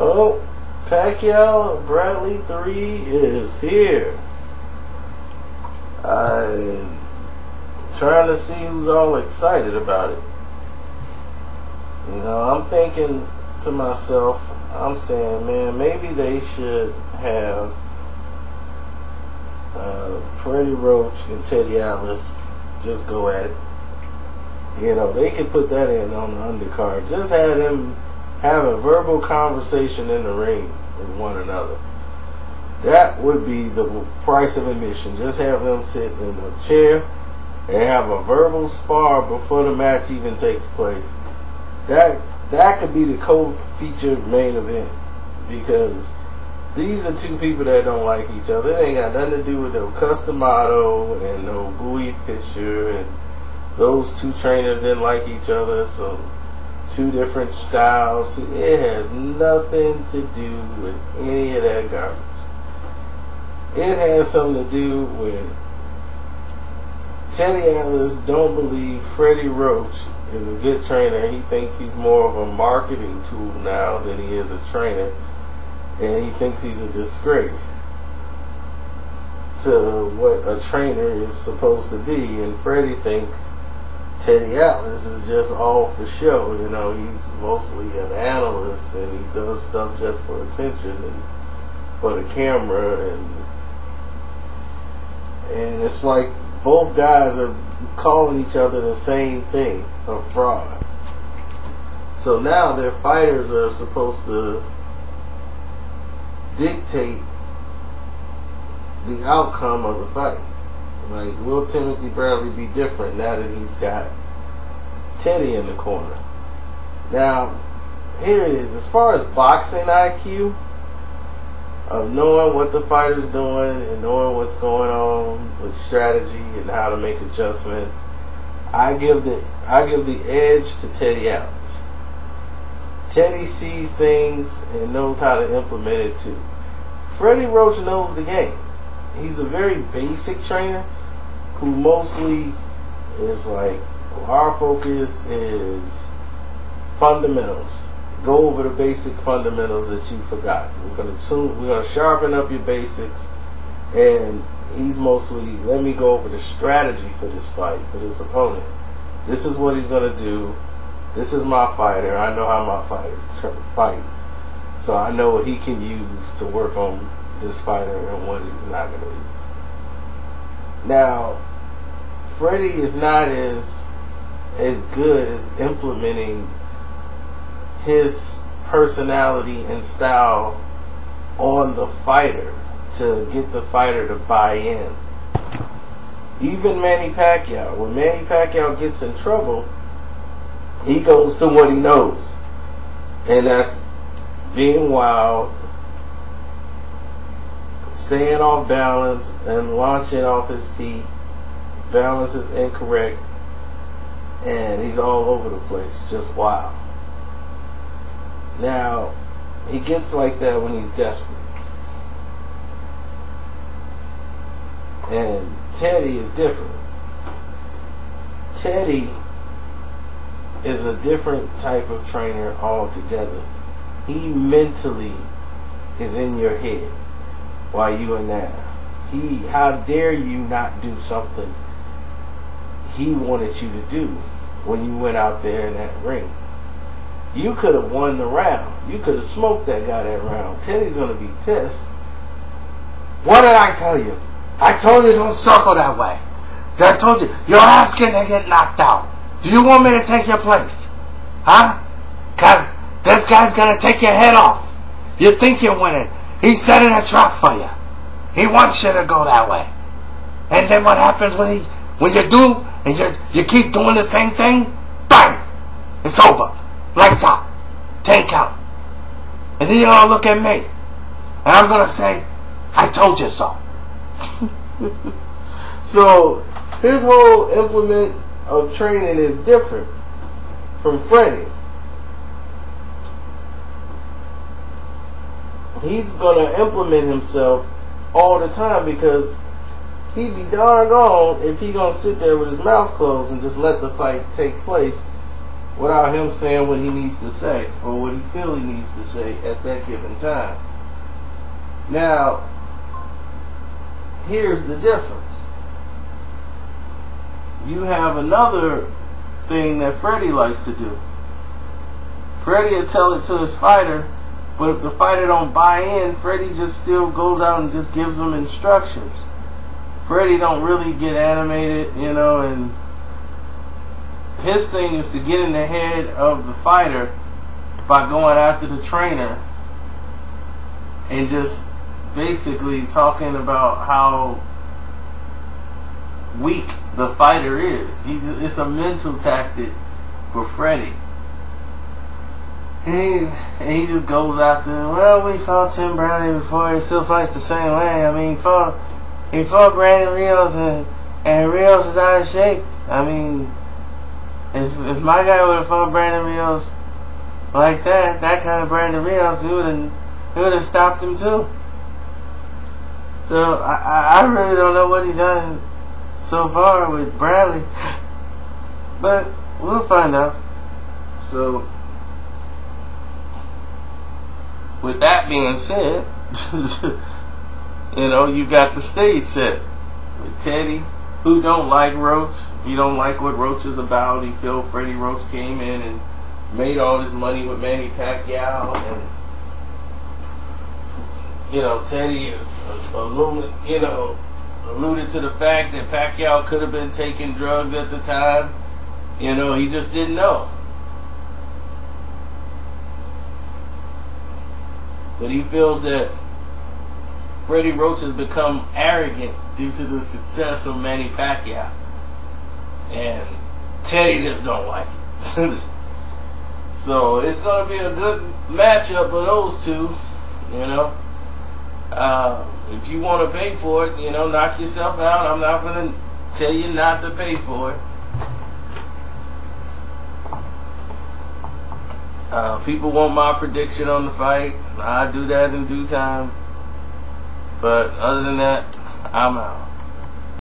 Oh, Pacquiao Bradley 3 is here. I'm trying to see who's all excited about it. You know, I'm thinking to myself, I'm saying, man, maybe they should have Freddie Roach and Teddy Atlas just go at it. You know, they could put that in on the undercard. Just have them have a verbal conversation in the ring with one another. That would be the price of admission. Just have them sit in a chair and have a verbal spar before the match even takes place. That could be the co-featured main event, because these are two people that don't like each other. It ain't got nothing to do with no Customato and no Bowie Fisher, and those two trainers didn't like each other, so two different styles. It has nothing to do with any of that garbage. It has something to do with Teddy Atlas don't believe Freddie Roach is a good trainer. He thinks he's more of a marketing tool now than he is a trainer, and he thinks he's a disgrace to what a trainer is supposed to be. And Freddie thinks Teddy Atlas is just all for show. You know, he's mostly an analyst, and he does stuff just for attention and for the camera, and it's like both guys are calling each other the same thing, a fraud. So now their fighters are supposed to dictate the outcome of the fight. Like, will Timothy Bradley be different now that he's got Teddy in the corner? Now, here it is. As far as boxing IQ, of knowing what the fighter's doing and knowing what's going on with strategy and how to make adjustments, I give the edge to Teddy Atlas. Teddy sees things and knows how to implement it too. Freddie Roach knows the game. He's a very basic trainer who mostly is like, our focus is fundamentals. Go over the basic fundamentals that you forgot. We're gonna sharpen up your basics, and he's mostly, let me go over the strategy for this fight, for this opponent. This is what he's gonna do. This is my fighter. I know how my fighter fights, so I know what he can use to work on this fighter and what he's not gonna use. Now, Freddie is not as good as implementing his personality and style on the fighter to get the fighter to buy in. Even Manny Pacquiao, when Manny Pacquiao gets in trouble, he goes to what he knows, and that's being wild, staying off balance, and launching off his feet. Balance is incorrect, and he's all over the place, just wild. Now, he gets like that when he's desperate. And Teddy is different. Teddy is a different type of trainer altogether. He mentally is in your head while you in there. How dare you not do something he wanted you to do when you went out there in that ring? You could have won the round. You could have smoked that guy that round. Teddy's going to be pissed. What did I tell you? I told you don't circle that way. I told you, your ass gonna get knocked out. Do you want me to take your place? Huh? Because this guy's going to take your head off. You think you're winning. He's setting a trap for you. He wants you to go that way. And then what happens when you do, and you keep doing the same thing? Bang! It's over. Lights out. 10 count. And then you're going to look at me. And I'm going to say, I told you so. So, his whole implement of training is different from Freddie. He's going to implement himself all the time, because he'd be darn gone if he going to sit there with his mouth closed and just let the fight take place without him saying what he needs to say or what he feels he needs to say at that given time. Now, here's the difference. You have another thing that Freddie likes to do. Freddie will tell it to his fighter, but if the fighter don't buy in, Freddie just still goes out and just gives them instructions. Freddie don't really get animated, you know, and his thing is to get in the head of the fighter by going after the trainer and just basically talking about how weak the fighter is. It's a mental tactic for Freddie. And he just goes after, well, we fought Tim Bradley before, he still fights the same way. I mean, he fought Brandon Rios and Rios is out of shape. I mean, if my guy would have fought Brandon Rios like that kind of Brandon Rios, he would have stopped him too. So I really don't know what he done so far with Bradley, but we'll find out. So, with that being said, you know, you got the stage set with Teddy, who don't like Roach. He don't like what Roach is about. He feel Freddie Roach came in and made all this money with Manny Pacquiao, and you know, Teddy alluded to the fact that Pacquiao could have been taking drugs at the time. You know, he just didn't know. But he feels that Freddie Roach has become arrogant due to the success of Manny Pacquiao. And Teddy just don't like it. So it's going to be a good matchup for those two, you know. If you want to pay for it, you know, knock yourself out. I'm not going to tell you not to pay for it. People want my prediction on the fight. I'll do that in due time. But other than that, I'm out.